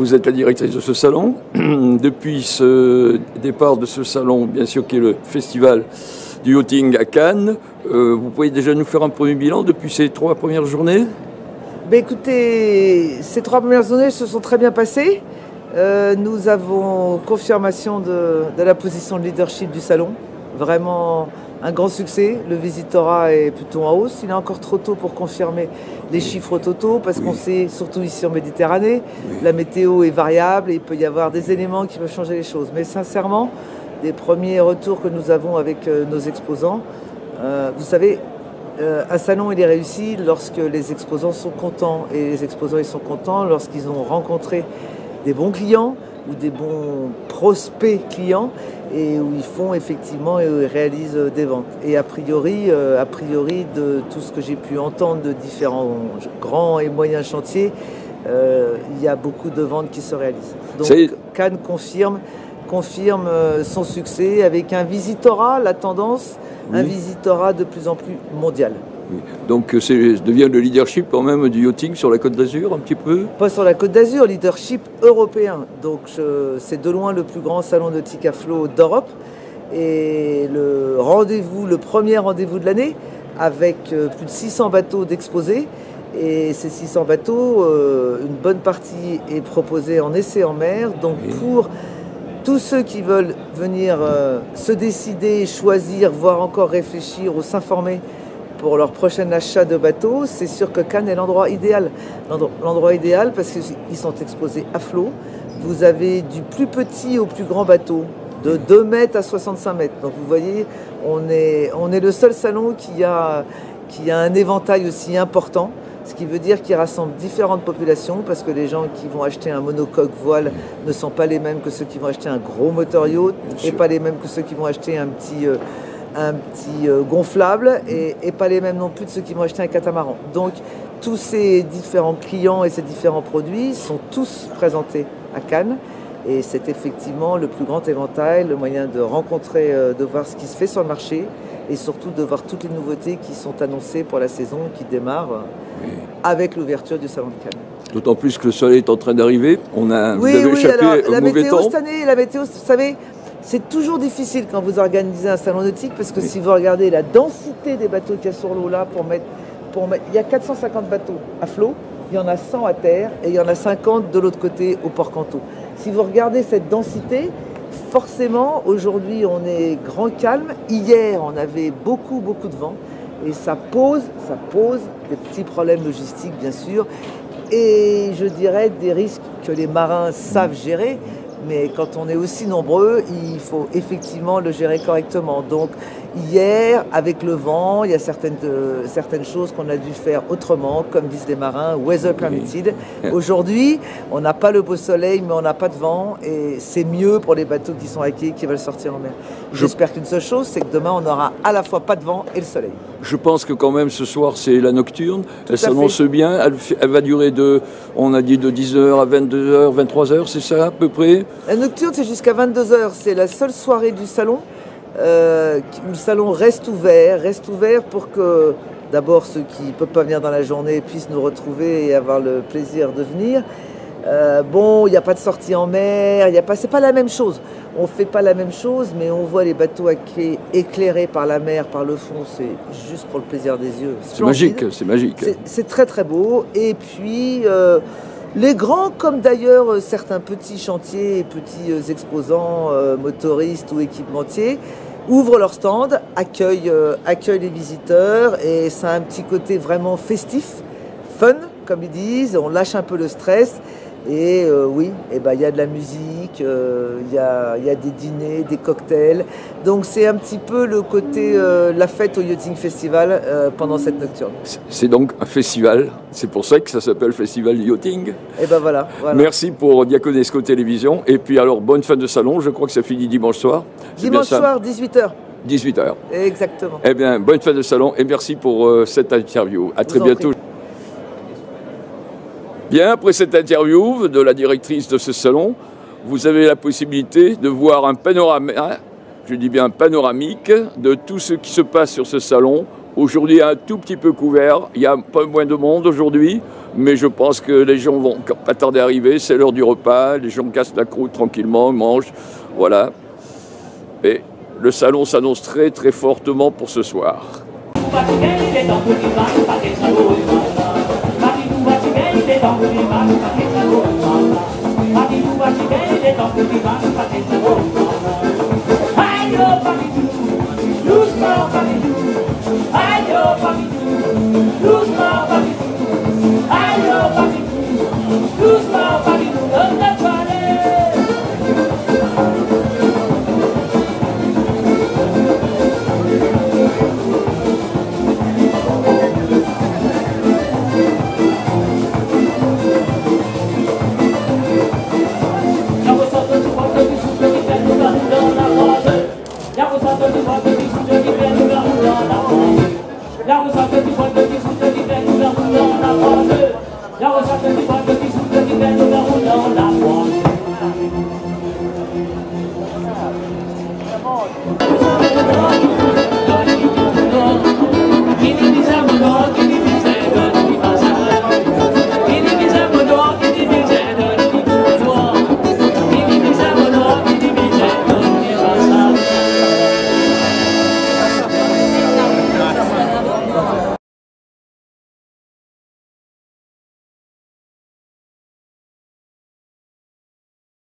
vous êtes la directrice de ce salon. Depuis ce départ de ce salon, bien sûr, qui est le festival du yachting à Cannes, vous pouvez déjà nous faire un premier bilan depuis ces 3 premières journées? Écoutez, ces 3 premières journées se sont très bien passées. Nous avons confirmation de la position de leadership du salon. Vraiment un grand succès. Le visitorat est plutôt en hausse. Il est encore trop tôt pour confirmer les chiffres totaux parce qu'on sait, surtout ici en Méditerranée, la météo est variable et il peut y avoir des éléments qui peuvent changer les choses. Mais sincèrement, des premiers retours que nous avons avec nos exposants, vous savez, un salon il est réussi lorsque les exposants sont contents. Et les exposants ils sont contents lorsqu'ils ont rencontré des bons clients ou des bons prospects clients et où ils font effectivement et où ils réalisent des ventes. Et a priori de tout ce que j'ai pu entendre de différents grands et moyens chantiers, il y a beaucoup de ventes qui se réalisent. Donc Cannes confirme son succès avec un visitorat, la tendance, un visitorat de plus en plus mondial. Oui. Donc ça devient le leadership quand même du yachting sur la Côte d'Azur un petit peu? Pas sur la Côte d'Azur, leadership européen. Donc c'est de loin le plus grand salon nautique à flot d'Europe. Et le premier rendez-vous de l'année avec plus de 600 bateaux d'exposés. Et ces 600 bateaux, une bonne partie est proposée en essai en mer. Donc pour tous ceux qui veulent venir se décider, choisir, voire encore réfléchir ou s'informer pour leur prochain achat de bateau, c'est sûr que Cannes est l'endroit idéal. L'endroit idéal parce qu'ils sont exposés à flot. Vous avez du plus petit au plus grand bateau, de 2 mètres à 65 mètres. Donc vous voyez, on est le seul salon qui a un éventail aussi important. Ce qui veut dire qu'il rassemble différentes populations parce que les gens qui vont acheter un monocoque voile ne sont pas les mêmes que ceux qui vont acheter un gros moteur yacht et pas les mêmes que ceux qui vont acheter un petit gonflable et pas les mêmes non plus de ceux qui vont acheter un catamaran. Donc tous ces différents clients et ces différents produits sont tous présentés à Cannes et c'est effectivement le plus grand éventail, le moyen de rencontrer, de voir ce qui se fait sur le marché et surtout de voir toutes les nouveautés qui sont annoncées pour la saison qui démarre avec l'ouverture du Salon de Cannes. D'autant plus que le soleil est en train d'arriver. Vous avez échappé au mauvais temps. Cette année, la météo, vous savez, c'est toujours difficile quand vous organisez un salon nautique parce que si vous regardez la densité des bateaux qu'il y a sur l'eau là, il y a 450 bateaux à flot, il y en a 100 à terre et il y en a 50 de l'autre côté au port Canto. Si vous regardez cette densité, forcément, aujourd'hui, on est grand calme. Hier, on avait beaucoup de vent et ça pose des petits problèmes logistiques, bien sûr, et je dirais des risques que les marins savent gérer. Mais quand on est aussi nombreux, il faut effectivement le gérer correctement. Donc hier, avec le vent, il y a certaines choses qu'on a dû faire autrement, comme disent les marins, weather permitted. Aujourd'hui, on n'a pas le beau soleil, mais on n'a pas de vent, et c'est mieux pour les bateaux qui sont à quai, qui veulent sortir en mer. J'espère qu'une seule chose, c'est que demain, on aura à la fois pas de vent et le soleil. Je pense que quand même ce soir, c'est la nocturne. Elle s'annonce bien. Elle va durer on a dit de 10h à 22h, 23h, c'est ça à peu près? La nocturne, c'est jusqu'à 22h. C'est la seule soirée du salon où le salon reste ouvert pour que d'abord ceux qui ne peuvent pas venir dans la journée puissent nous retrouver et avoir le plaisir de venir. Il n'y a pas de sortie en mer, c'est pas la même chose. On ne fait pas la même chose, mais on voit les bateaux à quai éclairés par la mer, par le fond, c'est juste pour le plaisir des yeux. C'est magique, c'est magique. C'est très très beau. Et puis, les grands, comme d'ailleurs certains petits chantiers et petits exposants motoristes ou équipementiers, ouvrent leur stand, accueillent les visiteurs et ça a un petit côté vraiment festif, fun, comme ils disent, on lâche un peu le stress. Et il y a de la musique, il y a des dîners, des cocktails. Donc c'est un petit peu le côté la fête au Yachting Festival pendant cette nocturne. C'est donc un festival, c'est pour ça que ça s'appelle Festival du Yachting. Et ben voilà. Merci pour Diaconesco Télévision. Et puis alors, bonne fin de salon, je crois que ça finit dimanche soir. Dimanche soir, 18h. 18h. Exactement. Eh bien, bonne fin de salon et merci pour cette interview. À très bientôt. Bien, après cette interview de la directrice de ce salon, vous avez la possibilité de voir un panorama, je dis bien panoramique, de tout ce qui se passe sur ce salon Aujourd'hui, un tout petit peu couvert. Il y a un peu moins de monde aujourd'hui, mais je pense que les gens vont pas tarder à arriver. C'est l'heure du repas. Les gens cassent la croûte tranquillement, mangent. Voilà. Et le salon s'annonce très très fortement pour ce soir. I know,